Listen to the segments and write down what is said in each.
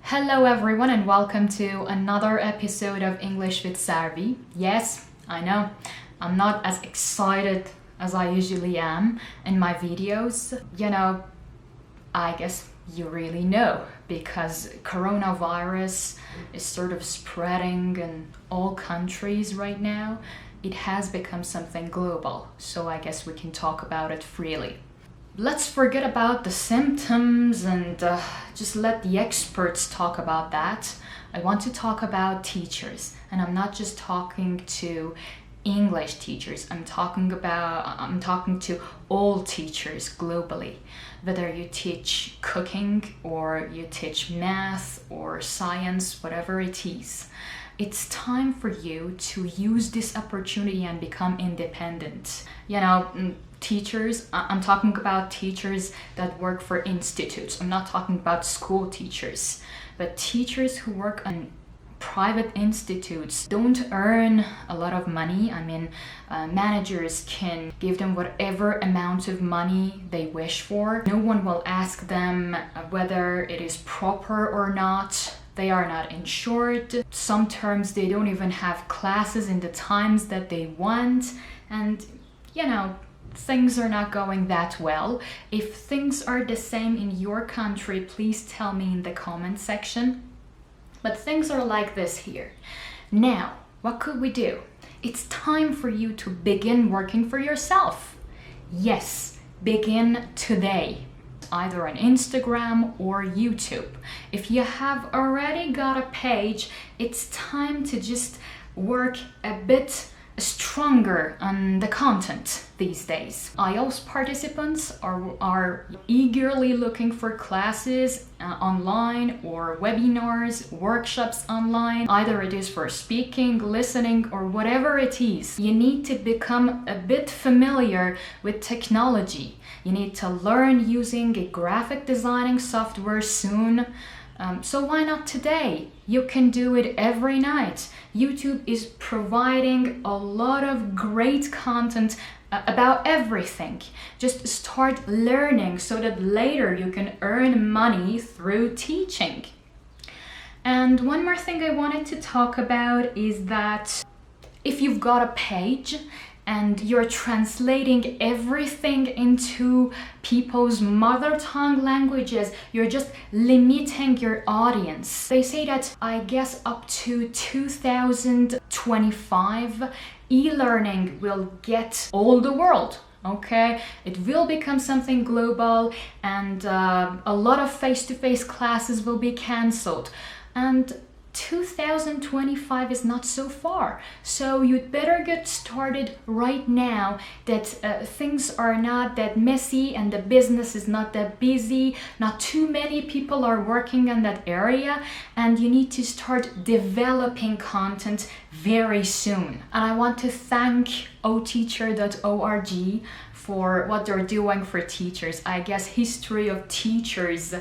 Hello everyone and welcome to another episode of English with Sarvi. Yes, I know, I'm not as excited as I usually am in my videos. I guess you really know because coronavirus is sort of spreading in all countries right now. It has become something global, so I guess we can talk about it freely. Let's forget about the symptoms and just let the experts talk about that. I want to talk about teachers, and I'm not just talking to English teachers. I'm talking to all teachers globally. Whether you teach cooking or you teach math or science, whatever it is. It's time for you to use this opportunity and become independent. Teachers, I'm talking about teachers that work for institutes. I'm not talking about school teachers, but teachers who work on private institutes don't earn a lot of money. Managers can give them whatever amount of money they wish for. No one will ask them whether it is proper or not. They are not insured. Some terms they don't even have classes in the times that they want. And, things are not going that well. If things are the same in your country, please tell me in the comment section. But things are like this here. Now, what could we do? It's time for you to begin working for yourself. Yes, begin today. Either on Instagram or YouTube. If you have already got a page, it's time to just work a bit stronger on the content these days. IELTS participants are eagerly looking for classes online or webinars, workshops online. Either it is for speaking, listening, or whatever it is. You need to become a bit familiar with technology. You need to learn using a graphic designing software soon. So why not today? You can do it every night. YouTube is providing a lot of great content about everything. Just start learning so that later you can earn money through teaching. And one more thing I wanted to talk about is that if you've got a page and you're translating everything into people's mother tongue languages, you're just limiting your audience. They say that, I guess, up to 2025, e-learning will get all the world. Okay, it will become something global, and a lot of face-to-face classes will be cancelled. And 2025 is not so far, so you'd better get started right now that things are not that messy and the business is not that busy, not too many people are working in that area, and you need to start developing content very soon. And I want to thank oteacher.org for what they're doing for teachers. I guess history of teachers,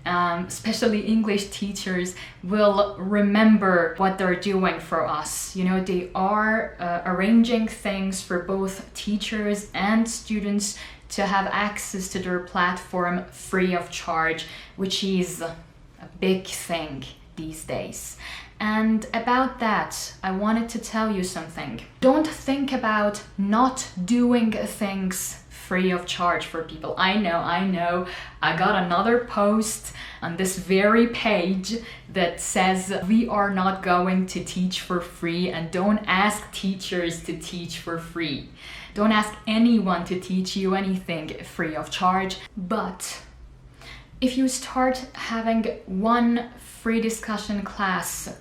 especially English teachers, will remember what they're doing for us. They are arranging things for both teachers and students to have access to their platform free of charge, which is a big thing these days. And about that, I wanted to tell you something. Don't think about not doing things free of charge for people. I know. I got another post on this very page that says we are not going to teach for free, and don't ask teachers to teach for free. Don't ask anyone to teach you anything free of charge. But if you start having one free discussion class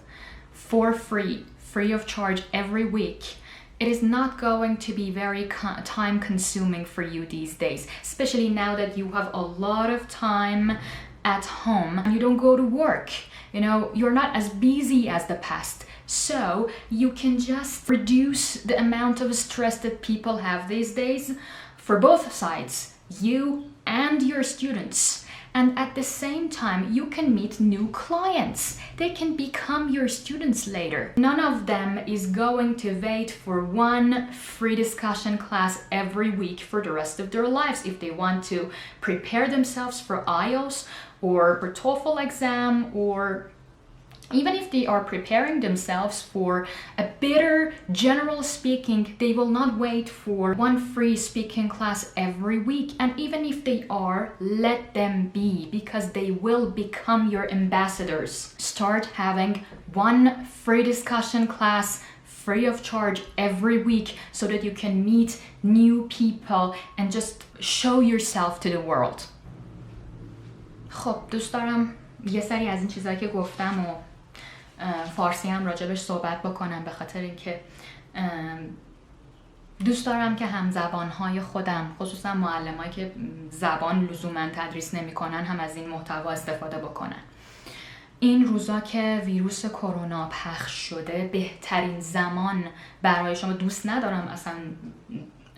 for free of charge every week, it is not going to be very time consuming for you these days, especially now that you have a lot of time at home and you don't go to work. You're not as busy as the past. So you can just reduce the amount of stress that people have these days for both sides, you and your students. And at the same time, you can meet new clients. They can become your students later. None of them is going to wait for one free discussion class every week for the rest of their lives if they want to prepare themselves for IELTS or for TOEFL exam, or even if they are preparing themselves for a better general speaking, they will not wait for one free speaking class every week. And even if they are, let them be, because they will become your ambassadors. Start having one free discussion class free of charge every week so that you can meet new people and just show yourself to the world. خب دوست دارم یه سری از این چیزایی که گفتم و فارسی هم راجبش صحبت بکنم، به خاطر اینکه دوست دارم که همزبانهای خودم، خصوصا معلمایی که زبان لزوما تدریس نمی‌کنن، هم از این محتوا استفاده بکنن. این روزا که ویروس کرونا پخش شده، بهترین زمان برای شما، دوست ندارم اصلا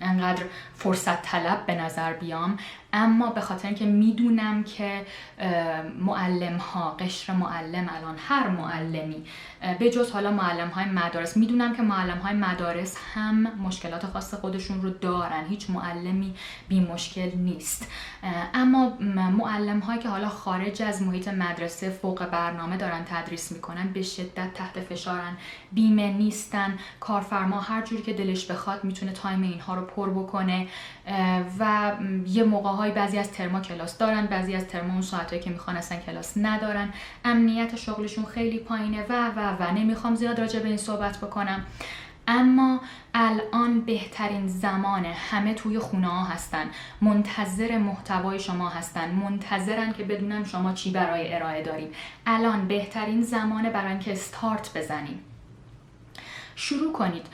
انقدر فرصت طلب به نظر بیام، اما به خاطر اینکه میدونم که معلم ها، قشر معلم الان هر معلمی به جز حالا معلم های مدارس، میدونم که معلم های مدارس هم مشکلات خاص خودشون رو دارن، هیچ معلمی بی مشکل نیست، اما معلم هایی که حالا خارج از محیط مدرسه فوق برنامه دارن تدریس میکنن به شدت تحت فشارن، بیمه نیستن، کارفرما هر جوری که دلش بخواد میتونه تایم اینها رو پر بکنه و یه موقع‌های بعضی از ترما کلاس دارن، بعضی از ترما اون ساعتایی که میخوان اصلا کلاس ندارن، امنیت شغلشون خیلی پایینه و نمیخوام زیاد راجع به این صحبت بکنم. اما الان بهترین زمانه، همه توی خونه ها هستن، منتظر محتوای شما هستن، منتظرن که بدونن شما چی برای ارائه دارین. الان بهترین زمانه برای اینکه استارت بزنین. شروع کنید،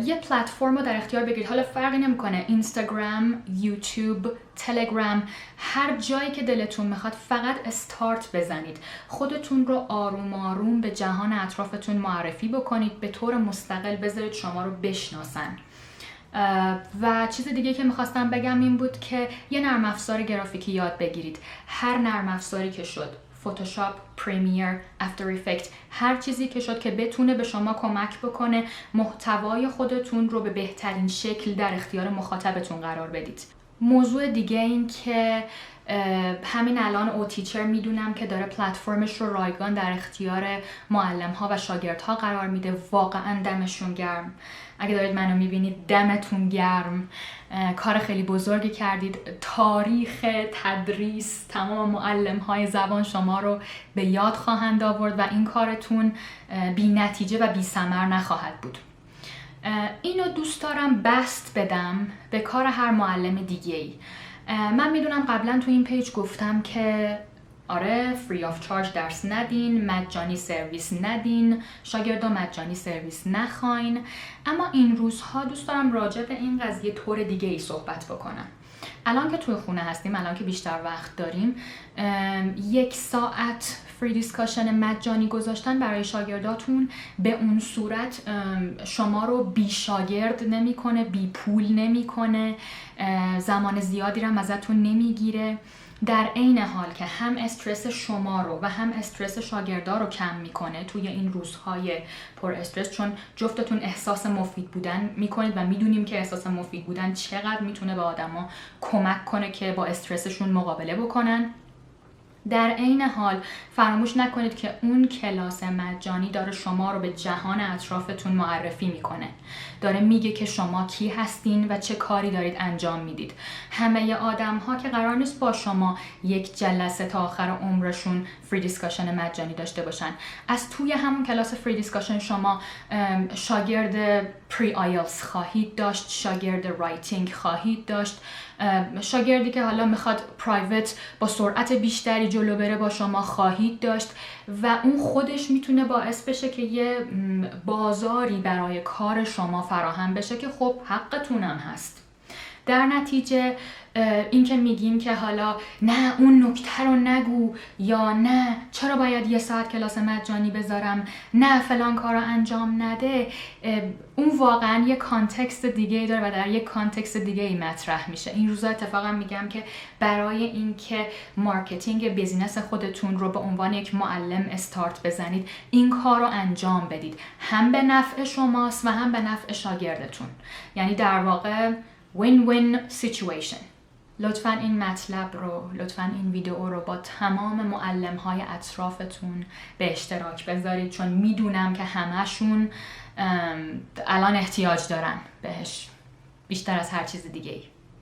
یه پلتفرم رو در اختیار بگیرید، حالا فرقی نمیکنه اینستاگرام، یوتیوب، تلگرام، هر جایی که دلتون میخواد، فقط استارت بزنید، خودتون رو آروم آروم به جهان اطرافتون معرفی بکنید، به طور مستقل بذارید شما رو بشناسن. و چیز دیگه که میخواستم بگم این بود که یه نرم افزار گرافیکی یاد بگیرید، هر نرم افزاری که شد، فتوشاپ، پریمیر، افتر افکت، هر چیزی که شد که بتونه به شما کمک بکنه محتوای خودتون رو به بهترین شکل در اختیار مخاطبتون قرار بدید. موضوع دیگه این که همین الان او تیچر میدونم که داره پلتفرمش رو رایگان در اختیار معلم ها و شاگردها قرار میده، واقعا دمشون گرم. اگه دارید منو میبینید دمتون گرم، کار خیلی بزرگی کردید. تاریخ تدریس تمام معلم های زبان شما رو به یاد خواهند آورد و این کارتون بی نتیجه و بی ثمر نخواهد بود. اینو دوست دارم بست بدم به کار هر معلم دیگه‌ای. من میدونم قبلا تو این پیج گفتم که آره فری آف چارج درس ندین، مجانی سرویس ندین، شاگردا مجانی سرویس نخواین، اما این روزها دوست دارم راجع به این قضیه طور دیگه ای صحبت بکنم. الان که توی خونه هستیم، الان که بیشتر وقت داریم، 1 ساعت فری دیسکاشن مجانی گذاشتن برای شاگرداتون به اون صورت شما رو بی شاگرد نمیکنه، بی پول نمیکنه، زمان زیادی رو ازتون نمیگیره، در عین حال که هم استرس شما رو و هم استرس شاگردا رو کم میکنه توی این روزهای پر استرس، چون جفتتون احساس مفید بودن میکنید و میدونیم که احساس مفید بودن چقدر میتونه به آدما کمک کنه که با استرسشون مقابله بکنن. در عین حال فراموش نکنید که اون کلاس مجانی داره شما رو به جهان اطرافتون معرفی میکنه، داره میگه که شما کی هستین و چه کاری دارید انجام میدید. همه آدم ها که قرار نیست با شما یک جلسه تا آخر عمرشون فری دیسکاشن مجانی داشته باشن. از توی همون کلاس فری دیسکاشن شما شاگرد پری آیلتس خواهید داشت، شاگرد رایتینگ خواهید داشت، شاگردی که حالا میخواد پرایوت با سرعت بیشتری جلو بره با شما خواهید داشت و اون خودش میتونه باعث بشه که یه بازاری برای کار شما فراهم بشه که خب حقتونم هست. در نتیجه این که میگیم که حالا نه اون نکته رو نگو، یا نه چرا باید 1 ساعت کلاس مجانی بذارم، نه فلان کار رو انجام نده، اون واقعا یه کانتکست دیگه ای داره و در یک کانتکست دیگه ای مطرح میشه. این روزا اتفاقا میگم که برای اینکه مارکتینگ بیزینس خودتون رو به عنوان یک معلم استارت بزنید، این کار رو انجام بدید، هم به نفع شماست و هم به نفع شاگردتون. یعنی در واقع win-win situation. لطفاً این مطلب رو، لطفاً این ویدیو رو با تمام معلم‌های اطرافتون به اشتراک بذارید، چون میدونم که همه‌شون الان احتیاج دارن بهش بیشتر از هر چیز دیگه‌ای.